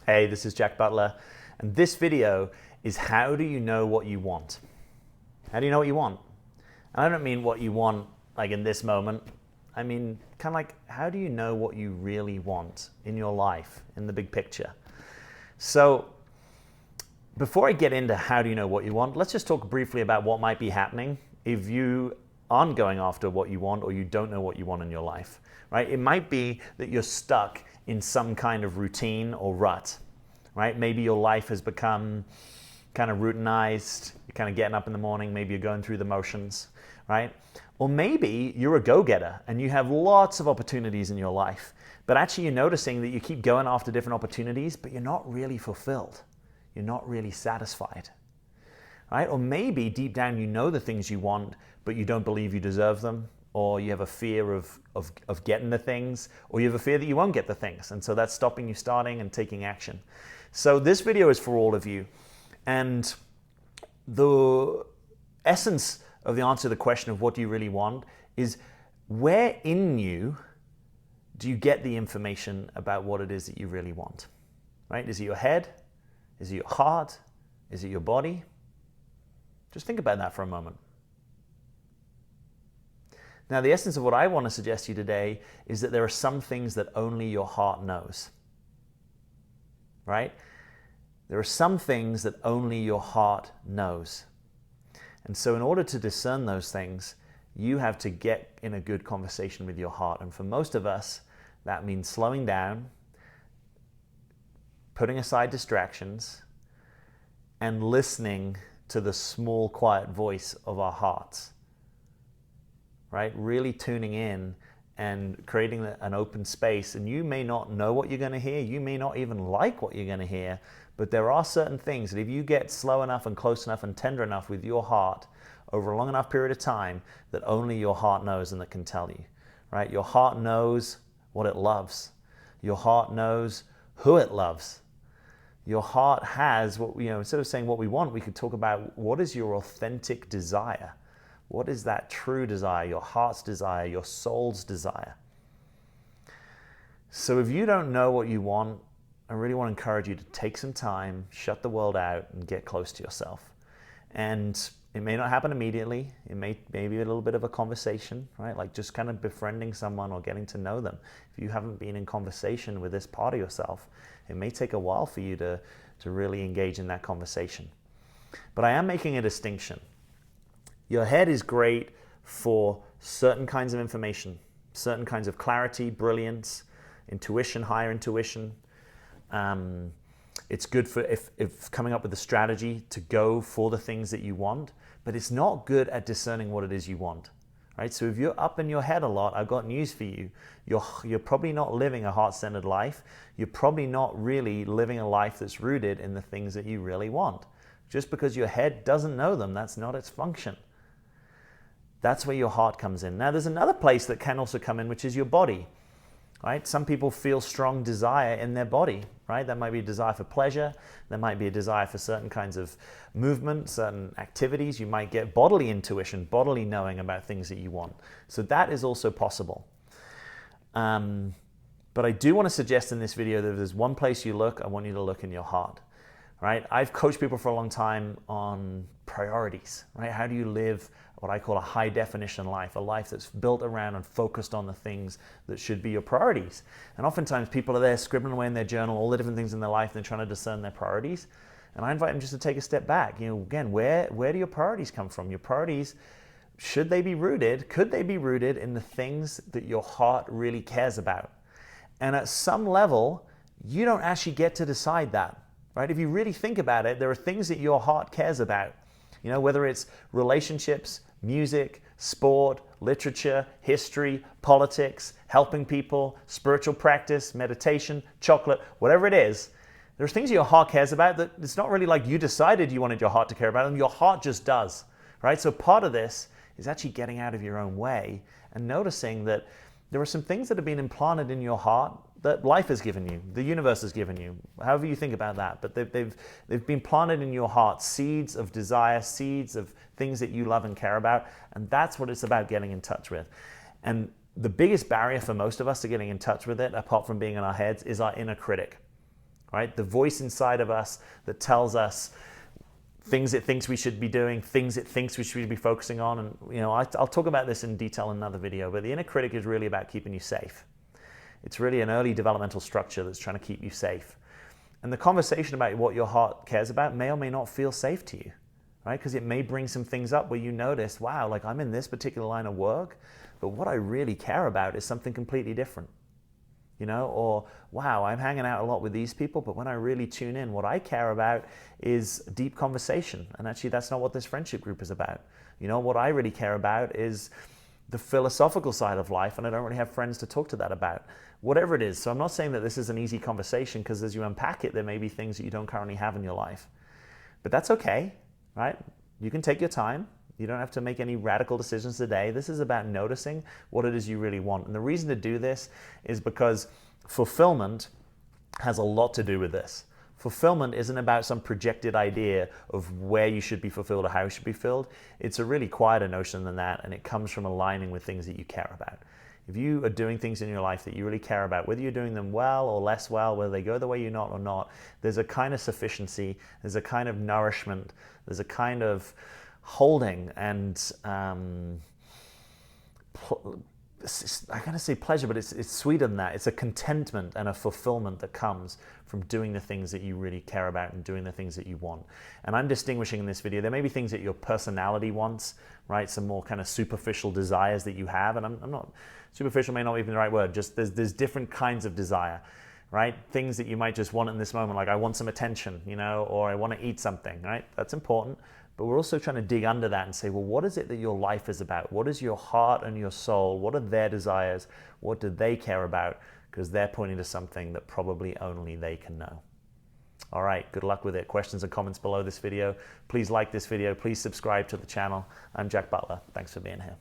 Hey, this is Jack Butler, and this video is how do you know what you want? How do you know what you want? And I don't mean what you want like in this moment. I mean kind of like how do you know what you really want in your life, in the big picture? So before I get into how do you know what you want, let's just talk briefly about what might be happening if you aren't going after what you want or you don't know what you want in your life, right? It might be that you're stuck in some kind of routine or rut, right? Maybe your life has become kind of routinized. You're kind of getting up in the morning, maybe you're going through the motions, right? Or maybe you're a go-getter and you have lots of opportunities in your life, but actually you're noticing that you keep going after different opportunities, but you're not really fulfilled. You're not really satisfied, right? Or maybe deep down you know the things you want, but you don't believe you deserve them, or you have a fear of getting the things, or you have a fear that you won't get the things, and so that's stopping you starting and taking action. So this video is for all of you, and the essence of the answer to the question of what do you really want is where in you do you get the information about what it is that you really want, right? Is it your head? Is it your heart? Is it your body? Just think about that for a moment. Now, the essence of what I want to suggest to you today is that there are some things that only your heart knows, right? There are some things that only your heart knows. And so in order to discern those things, you have to get in a good conversation with your heart. And for most of us, that means slowing down, putting aside distractions, and listening to the small, quiet voice of our hearts. Right? Really tuning in and creating an open space. And you may not know what you're going to hear. You may not even like what you're going to hear. But there are certain things that if you get slow enough and close enough and tender enough with your heart over a long enough period of time, that only your heart knows and that can tell you. Right? Your heart knows what it loves. Your heart knows who it loves. Your heart has what, instead of saying what we want, we could talk about what is your authentic desire. What is that true desire, your heart's desire, your soul's desire? So if you don't know what you want, I really want to encourage you to take some time, shut the world out, and get close to yourself. And it may not happen immediately. It may be a little bit of a conversation, right? Like just kind of befriending someone or getting to know them. If you haven't been in conversation with this part of yourself, it may take a while for you to really engage in that conversation. But I am making a distinction. Your head is great for certain kinds of information, certain kinds of clarity, brilliance, intuition, higher intuition. It's good for if coming up with a strategy to go for the things that you want, but it's not good at discerning what it is you want, right? So if you're up in your head a lot, I've got news for you. You're probably not living a heart-centered life. You're probably not really living a life that's rooted in the things that you really want. Just because your head doesn't know them, that's not its function. That's where your heart comes in. Now, there's another place that can also come in, which is your body, right? Some people feel strong desire in their body, right? That might be a desire for pleasure. There might be a desire for certain kinds of movement, certain activities. You might get bodily intuition, bodily knowing about things that you want. So that is also possible. But I do want to suggest in this video that if there's one place you look, I want you to look in your heart. Right? I've coached people for a long time on priorities, right? How do you live what I call a high definition life, a life that's built around and focused on the things that should be your priorities. And oftentimes people are there scribbling away in their journal, all the different things in their life, and they're trying to discern their priorities. And I invite them just to take a step back. Again, where do your priorities come from? Your priorities, could they be rooted in the things that your heart really cares about? And at some level, you don't actually get to decide that. Right? If you really think about it, there are things that your heart cares about. Whether it's relationships, music, sport, literature, history, politics, helping people, spiritual practice, meditation, chocolate, whatever it is, there's things your heart cares about that it's not really like you decided you wanted your heart to care about them. Your heart just does. Right? So part of this is actually getting out of your own way and noticing that there are some things that have been implanted in your heart that life has given you, the universe has given you, however you think about that, but they've been planted in your heart, seeds of desire, seeds of things that you love and care about, and that's what it's about getting in touch with. And the biggest barrier for most of us to getting in touch with it, apart from being in our heads, is our inner critic, right? The voice inside of us that tells us things it thinks we should be doing, things it thinks we should be focusing on. And I'll talk about this in detail in another video, but the inner critic is really about keeping you safe. It's really an early developmental structure that's trying to keep you safe. And the conversation about what your heart cares about may or may not feel safe to you, right? Because it may bring some things up where you notice, wow, like I'm in this particular line of work, but what I really care about is something completely different. Or wow, I'm hanging out a lot with these people, but when I really tune in, what I care about is deep conversation. And actually, that's not what this friendship group is about. What I really care about is the philosophical side of life, and I don't really have friends to talk to that about. Whatever it is. So I'm not saying that this is an easy conversation, because as you unpack it, there may be things that you don't currently have in your life. But that's okay, right? You can take your time. You don't have to make any radical decisions today. This is about noticing what it is you really want. And the reason to do this is because fulfillment has a lot to do with this. Fulfillment isn't about some projected idea of where you should be fulfilled or how you should be filled. It's a really quieter notion than that, and it comes from aligning with things that you care about. If you are doing things in your life that you really care about, whether you're doing them well or less well, whether they go the way you want or not, there's a kind of sufficiency, there's a kind of nourishment, there's a kind of holding and I'm going to say pleasure, but it's sweeter than that. It's a contentment and a fulfillment that comes from doing the things that you really care about and doing the things that you want. And I'm distinguishing in this video, there may be things that your personality wants, right? Some more kind of superficial desires that you have. And I'm not, superficial may not even be the right word, just there's different kinds of desire, right? Things that you might just want in this moment, like I want some attention, or I want to eat something, right? That's important. But we're also trying to dig under that and say, well, what is it that your life is about? What is your heart and your soul? What are their desires? What do they care about? Because they're pointing to something that probably only they can know. All right, good luck with it. Questions and comments below this video. Please like this video. Please subscribe to the channel. I'm Jack Butler. Thanks for being here.